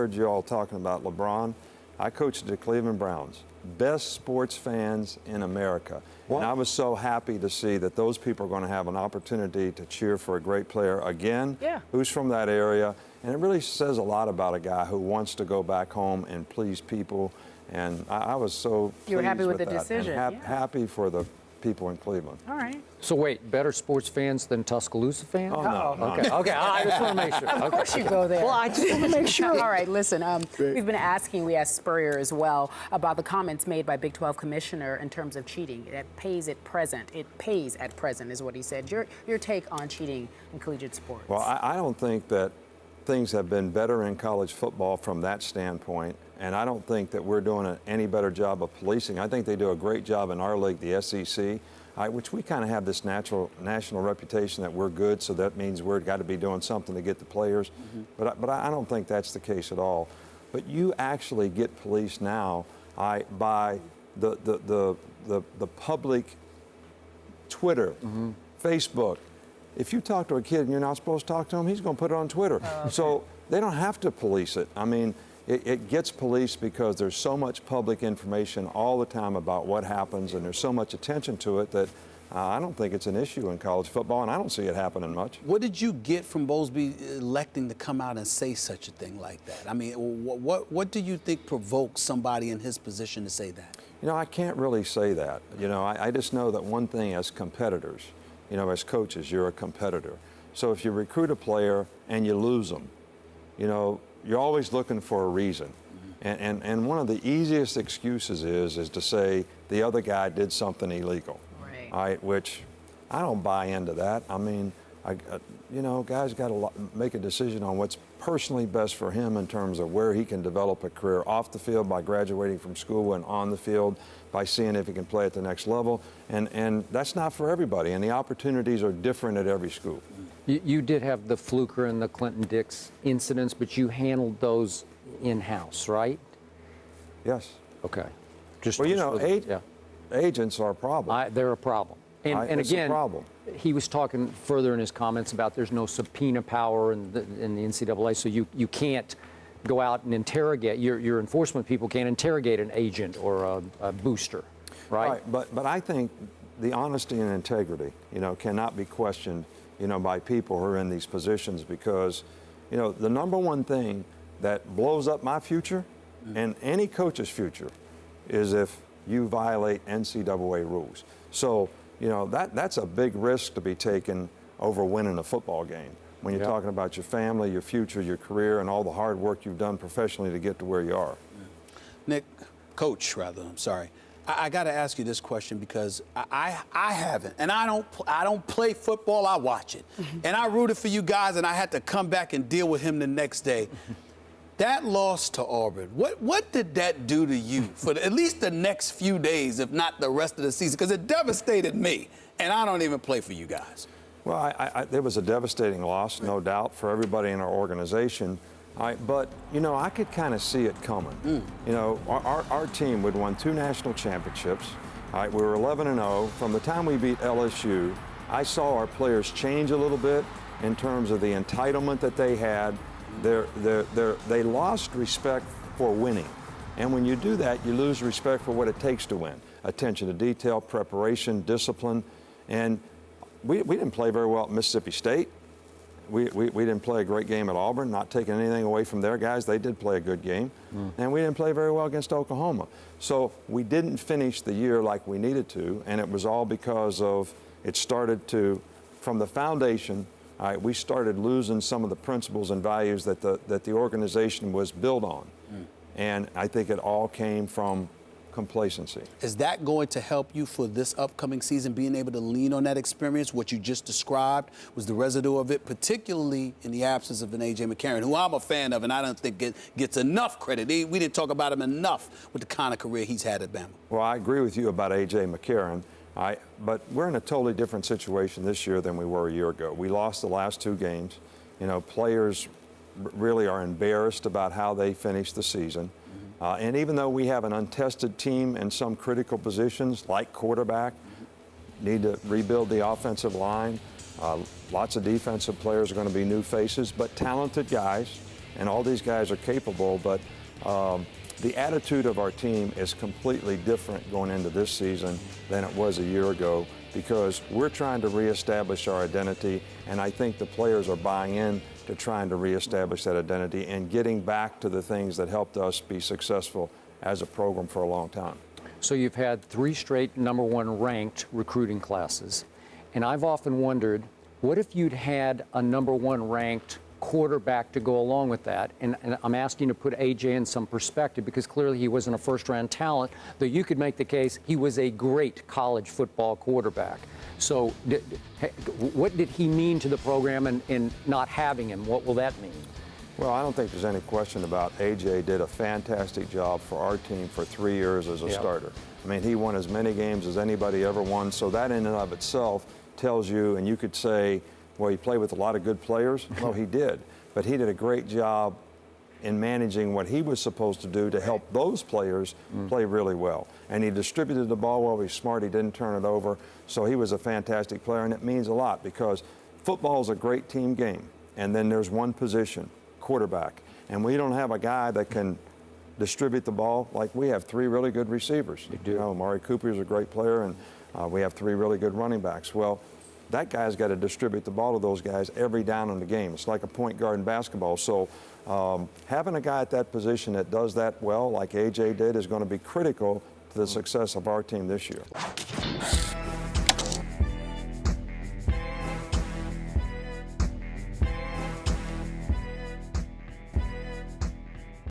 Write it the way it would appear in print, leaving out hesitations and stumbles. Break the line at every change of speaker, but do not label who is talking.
heard you all talking about LeBron. I coached the Cleveland Browns, best sports fans in America.
What?
And I was so happy to see that those people are going to have an opportunity to cheer for a great player again, who's from that area. And it really says a lot about a guy who wants to go back home and please people. And I was so pleased
You were happy with the
that.
decision.
And happy for the people in Cleveland.
All right.
So wait, better sports fans than Tuscaloosa fans?
Oh, no.
Okay, I just want to make sure.
Of course you go there.
Well, I just want to make sure.
All right, listen, we've been asking, we asked Spurrier as well, about the comments made by Big 12 Commissioner in terms of cheating. It pays at present. It pays at present is what he said. Your take on cheating in collegiate sports?
Well, I don't think that things have been better in college football from that standpoint, and I don't think that we're doing any better job of policing. I think they do a great job in our league, the SEC, which we kind of have this national reputation that we're good, so that means we've got to be doing something to get the players. But I don't think that's the case at all. But you actually get policed now by the public Twitter, Facebook. If you talk to a kid and you're not supposed to talk to him, he's going to put it on Twitter. Okay. So they don't have to police it. I mean, it gets policed because there's so much public information all the time about what happens, and there's so much attention to it that I don't think it's an issue in college football, and I don't see it happening much.
What did you get from Bowlsby electing to come out and say such a thing like that? I mean, what do you think provokes somebody in his position to say that?
You know, I can't really say that. You know, I just know that one thing as competitors, you know, as coaches, you're a competitor. So if you recruit a player and you lose them, you know, you're always looking for a reason. And one of the easiest excuses is to say the other guy did something illegal.
Right.
All right, which I don't buy into that. I mean, you know, guys got to make a decision on what's personally best for him in terms of where he can develop a career off the field by graduating from school and on the field by seeing if he can play at the next level. And that's not for everybody, and the opportunities are different at every school.
You did have the Fluker and the Clinton-Dix incidents, but you handled those in-house, right?
Yes.
Okay.
Well, you know, agents are a problem.
They're a problem. And
it's
again,
a problem.
He was talking further in his comments about there's no subpoena power in the NCAA, so you can't go out and interrogate. Your enforcement people can't interrogate an agent or a booster, right?
Right, but I think the honesty and integrity, you know, cannot be questioned, you know, by people who are in these positions, because, you know, the number one thing that blows up my future and any coach's future is if you violate NCAA rules. So, you know, that's a big risk to be taken over winning a football game when you're talking about your family, your future, your career, and all the hard work you've done professionally to get to where you are.
Nick, Coach, rather, I'm sorry. I got to ask you this question because I haven't, and I don't play football. I watch it, and I rooted for you guys, and I had to come back and deal with him the next day. That loss to Auburn, what did that do to you for at least the next few days, if not the rest of the season? Because it devastated me, and I don't even play for you guys.
Well, there was a devastating loss, no doubt, for everybody in our organization. But, you know, I could kind of see it coming. You know, our team would won 2 national championships. We were 11-0. From the time we beat LSU, I saw our players change a little bit in terms of the entitlement that they had. They lost respect for winning. And when you do that, you lose respect for what it takes to win. Attention to detail, preparation, discipline. And we didn't play very well at Mississippi State. We didn't play a great game at Auburn, not taking anything away from their guys. They did play a good game. And we didn't play very well against Oklahoma. So we didn't finish the year like we needed to, and it was all because of it started to, from the foundation, we started losing some of the principles and values that the organization was built on. And I think it all came from complacency.
Is that going to help you for this upcoming season, being able to lean on that experience? What you just described was the residue of it, particularly in the absence of an A.J. McCarron, who I'm a fan of and I don't think gets enough credit. We didn't talk about him enough with the kind of career he's had at Bama.
Well, I agree with you about A.J. McCarron. But we're in a totally different situation this year than we were a year ago. We lost the last 2 games. You know, players really are embarrassed about how they finished the season. And even though we have an untested team in some critical positions, like quarterback, need to rebuild the offensive line. Lots of defensive players are going to be new faces, but talented guys. and all these guys are capable, but the attitude of our team is completely different going into this season than it was a year ago, because we're trying to reestablish our identity, and I think the players are buying in to trying to reestablish that identity and getting back to the things that helped us be successful as a program for a long time.
So you've had 3 straight #1 ranked recruiting classes, and I've often wondered, what if you'd had a #1 ranked quarterback to go along with that? And I'm asking to put A.J. in some perspective, because clearly he wasn't a first-round talent, though you could make the case he was a great college football quarterback. So what did he mean to the program, and not having him, what will that mean?
Well, I don't think there's any question about A.J. did a fantastic job for our team for 3 years as a starter. I mean, he won as many games as anybody ever won, so that in and of itself tells you, and you could say, well, he played with a lot of good players. Well, he did, but he did a great job in managing what he was supposed to do to help those players play really well. And he distributed the ball well. He's smart. He didn't turn it over. So he was a fantastic player, and it means a lot, because football is a great team game. And then there's one position, quarterback. And we don't have a guy that can distribute the ball. Like, we have 3 really good receivers.
You do.
You know, Amari Cooper is a great player, and we have 3 really good running backs. Well, that guy's got to distribute the ball to those guys every down in the game. It's like a point guard in basketball. So having a guy at that position that does that well, like A.J. did, is going to be critical to the success of our team this year.